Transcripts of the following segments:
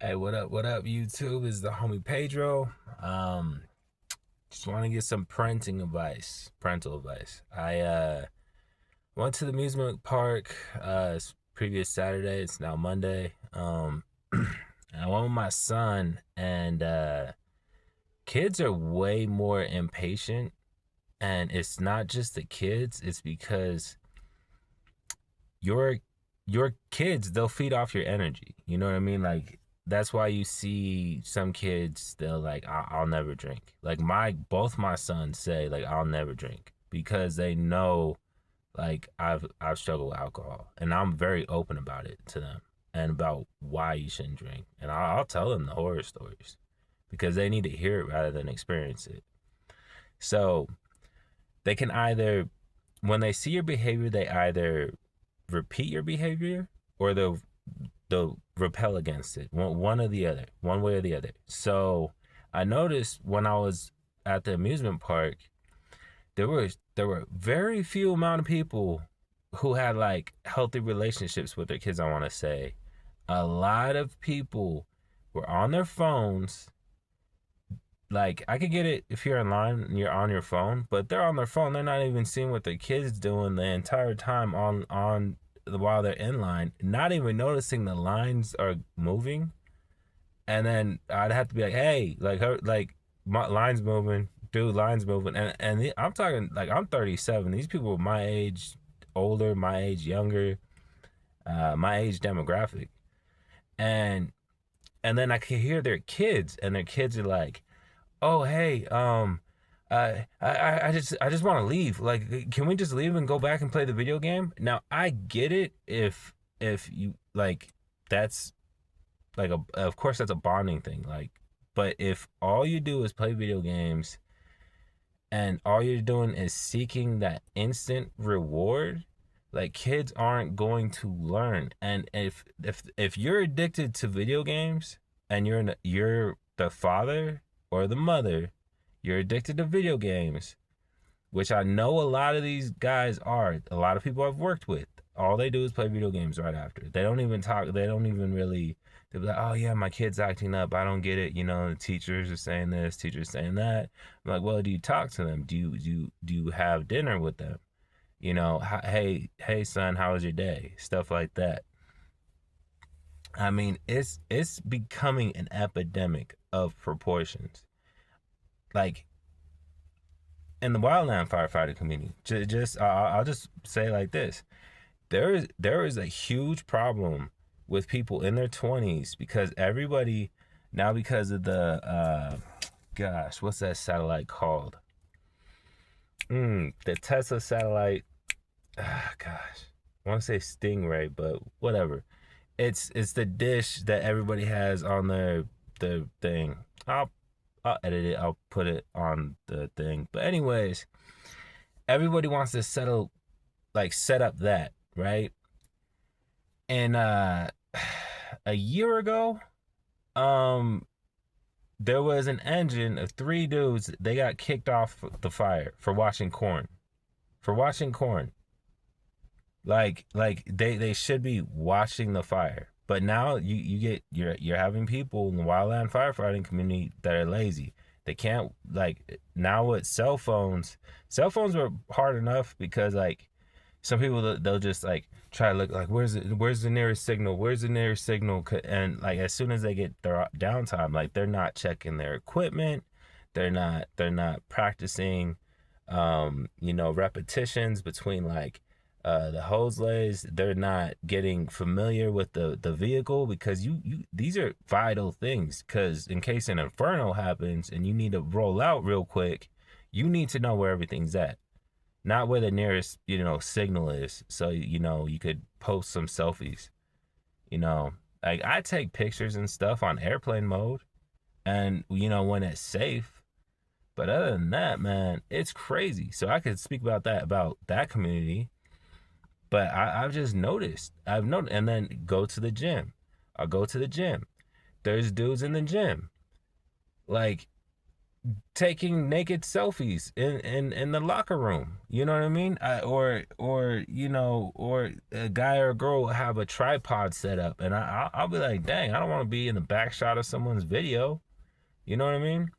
Hey, what up, YouTube? Is the homie Pedro. Um, just want to get some parental advice. I went to the amusement park previous Saturday. It's now Monday. And I went with my son, and kids are way more impatient. And it's not just the kids; it's because your your kids, they'll feed off your energy. You know what I mean? Like that's why you see some kids, they'll like I'll never drink. Like my both my sons say like I'll never drink because they know like I've struggled with alcohol, and I'm very open about it to them and about why you shouldn't drink, and I'll tell them the horror stories because they need to hear it rather than experience it. So they can either, when they see your behavior, they either repeat your behavior or they'll repel against it. One or the other, one way or the other. So I noticed when I was at the amusement park, there were very few amount of people who had like healthy relationships with their kids. I want to say a lot of people were on their phones. Like I could get it if you're in line and you're on your phone, but they're on their phone. They're not even seeing what their kids doing the entire time on while they're in line, not even noticing the lines are moving. And then I'd have to be like, hey, like her, like my line's moving, dude, line's moving, and I'm talking like I'm 37. These people are my age, older, my age, younger, my age demographic, and then I can hear their kids, and their kids are like, oh hey, I just want to leave. Like, can we just leave and go back and play the video game? Now I get it if you like that's like a of course that's a bonding thing. Like, but if all you do is play video games and all you're doing is seeking that instant reward, like kids aren't going to learn. And if you're addicted to video games and you're the father or the mother, you're addicted to video games, which I know a lot of these guys are. A lot of people I've worked with, all they do is play video games right after. They don't even talk. They don't even really. They're like, oh yeah, my kid's acting up. I don't get it. You know, the teachers are saying this, teachers saying that. I'm like, well, do you talk to them? Do you have dinner with them? You know, hey son, how was your day? Stuff like that. I mean, it's becoming an epidemic of proportions. Like in the wildland firefighter community, just I'll just say it like this: there is a huge problem with people in their 20s because everybody now, because of the gosh, what's that satellite called? The Tesla satellite. Gosh, I want to say Stingray, but whatever. It's the dish that everybody has on their thing. I'll edit it. I'll put it on the thing. But anyways, everybody wants to set up that, right? And a year ago, um there was an engine of three dudes. They got kicked off the fire for watching corn. For watching corn. Like they should be watching the fire. But now you're having people in the wildland firefighting community that are lazy. They can't, like, now with cell phones were hard enough because like some people they'll just like try to look like where's the nearest signal, where's the nearest signal, and like as soon as they get their downtime, like they're not checking their equipment, they're not practicing repetitions between like the hose lays. They're not getting familiar with the vehicle because you these are vital things, because in case an inferno happens and you need to roll out real quick, you need to know where everything's at, not where the nearest signal is, so you could post some selfies. Like I take pictures and stuff on airplane mode, and when it's safe. But other than that, man, it's crazy. So I could speak about that community. But I've just noticed. I've noticed, and then go to the gym. I'll go to the gym. There's dudes in the gym. Like taking naked selfies in the locker room. You know what I mean? Or a guy or a girl will have a tripod set up, and I'll be like, dang, I don't want to be in the back shot of someone's video. You know what I mean?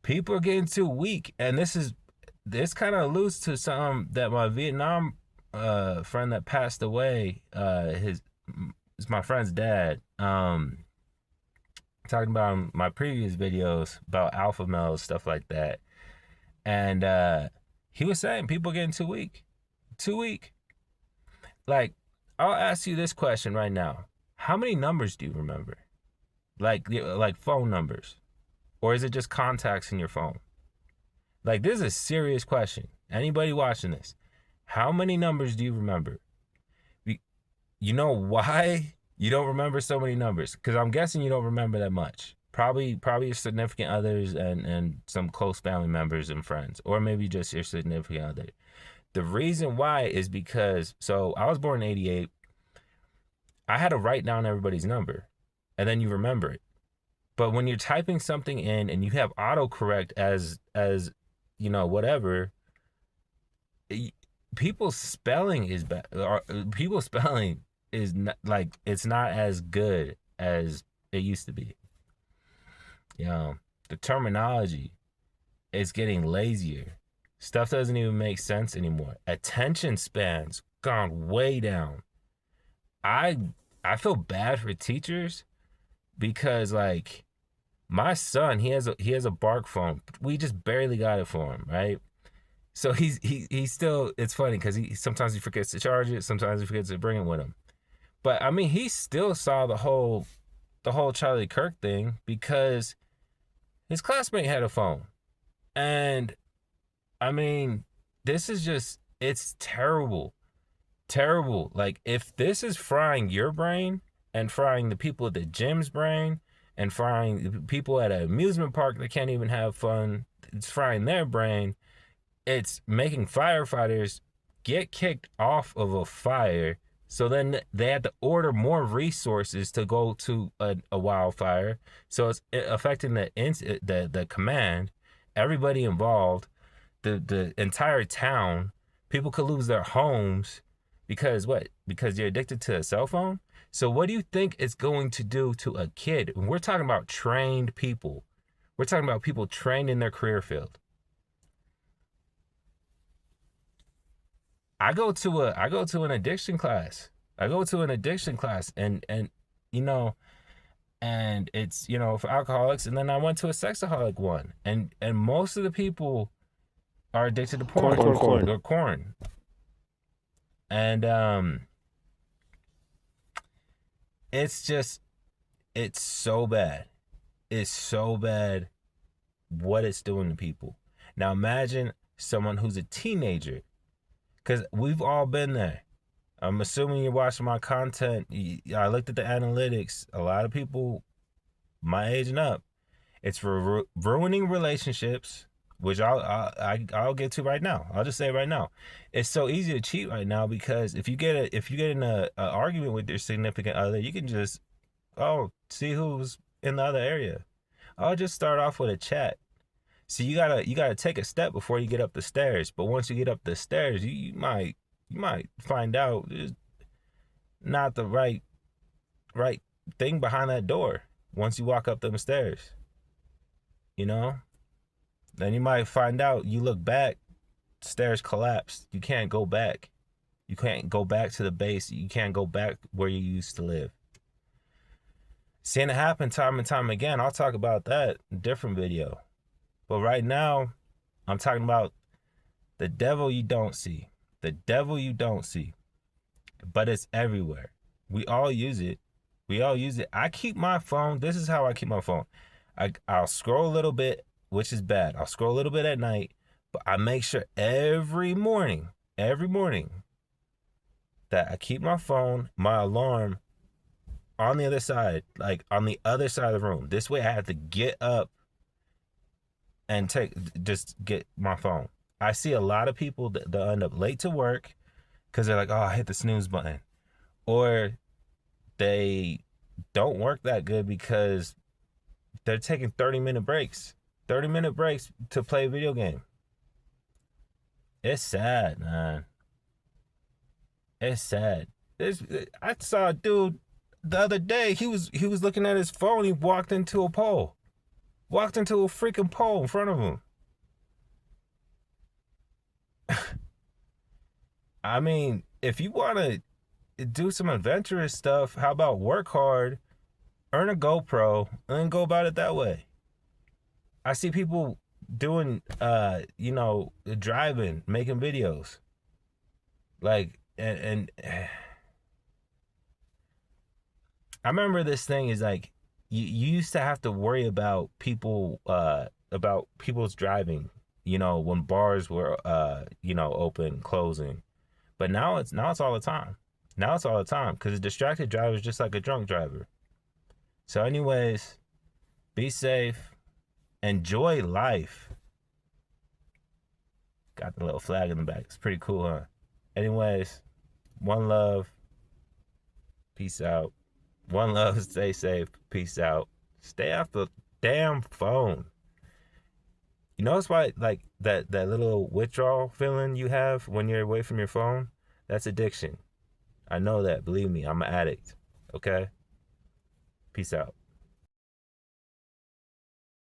People are getting too weak, and this kind of alludes to something that my Vietnam friend that passed away. His It's my friend's dad. Talking about my previous videos about alpha males, stuff like that. And he was saying people getting too weak. Too weak. Like, I'll ask you this question right now. How many numbers do you remember? Like phone numbers? Or is it just contacts in your phone? Like, this is a serious question. Anybody watching this? How many numbers do you remember? You know why you don't remember so many numbers? Because I'm guessing you don't remember that much. Probably your significant others and some close family members and friends, or maybe just your significant other. The reason why is because, so I was born in '88. I had to write down everybody's number, and then you remember it. But when you're typing something in and you have autocorrect as whatever, people's spelling is bad. People's spelling is not, like, it's not as good as it used to be. The terminology is getting lazier. Stuff doesn't even make sense anymore. Attention spans gone way down. I feel bad for teachers because, like, my son, he has a Bark phone. We just barely got it for him, right? So he's still, it's funny because sometimes he forgets to charge it, sometimes he forgets to bring it with him. But I mean, he still saw the whole Charlie Kirk thing because his classmate had a phone. And I mean, this is just, it's terrible. Terrible. Like, if this is frying your brain and frying the people at the gym's brain and frying the people at an amusement park that can't even have fun, it's frying their brain. It's making firefighters get kicked off of a fire. So then they had to order more resources to go to a wildfire. So it's affecting the command, everybody involved, the entire town. People could lose their homes because what? Because you're addicted to a cell phone. So what do you think it's going to do to a kid? When we're talking about trained people, we're talking about people trained in their career field. I go to an addiction class. And and it's, for alcoholics, and then I went to a sexaholic one. And most of the people are addicted to porn. Corn. And it's so bad. It's so bad what it's doing to people. Now imagine someone who's a teenager. Because we've all been there. I'm assuming you're watching my content. I looked at the analytics. A lot of people my age and up, it's for ruining relationships, which I'll get to right now. I'll just say right now, it's so easy to cheat right now because if you get in a argument with your significant other, you can just see who's in the other area. I'll just start off with a chat. So you gotta take a step before you get up the stairs. But once you get up the stairs, you might find out there's not the right thing behind that door. Once you walk up them stairs, then you might find out. You look back, stairs collapsed. You can't go back. You can't go back to the base. You can't go back where you used to live. Seeing it happen time and time again. I'll talk about that in a different video. But right now, I'm talking about the devil you don't see. The devil you don't see. But it's everywhere. We all use it. I keep my phone. This is how I keep my phone. I'll scroll a little bit, which is bad. I'll scroll a little bit at night. But I make sure every morning, that I keep my phone, my alarm on the other side. Like on the other side of the room. This way I have to get up and just get my phone. I see a lot of people that end up late to work because they're like, I hit the snooze button. Or they don't work that good because they're taking 30-minute breaks. 30-minute breaks to play a video game. It's sad, man. It's sad. I saw a dude the other day. He was looking at his phone. He walked into a pole. Walked into a freaking pole in front of him. I mean, if you want to do some adventurous stuff, how about work hard, earn a GoPro, and then go about it that way? I see people doing, driving, making videos. Like, and I remember this thing is like, you used to have to worry about people's driving, when bars were, open, closing. But now it's all the time. Now it's all the time because a distracted driver is just like a drunk driver. So, anyways, be safe, enjoy life. Got the little flag in the back. It's pretty cool, huh? Anyways, one love. Peace out. One love. Stay safe. Peace out. Stay off the damn phone. You notice why, like, that little withdrawal feeling you have when you're away from your phone? That's addiction. I know that. Believe me, I'm an addict. Okay? Peace out.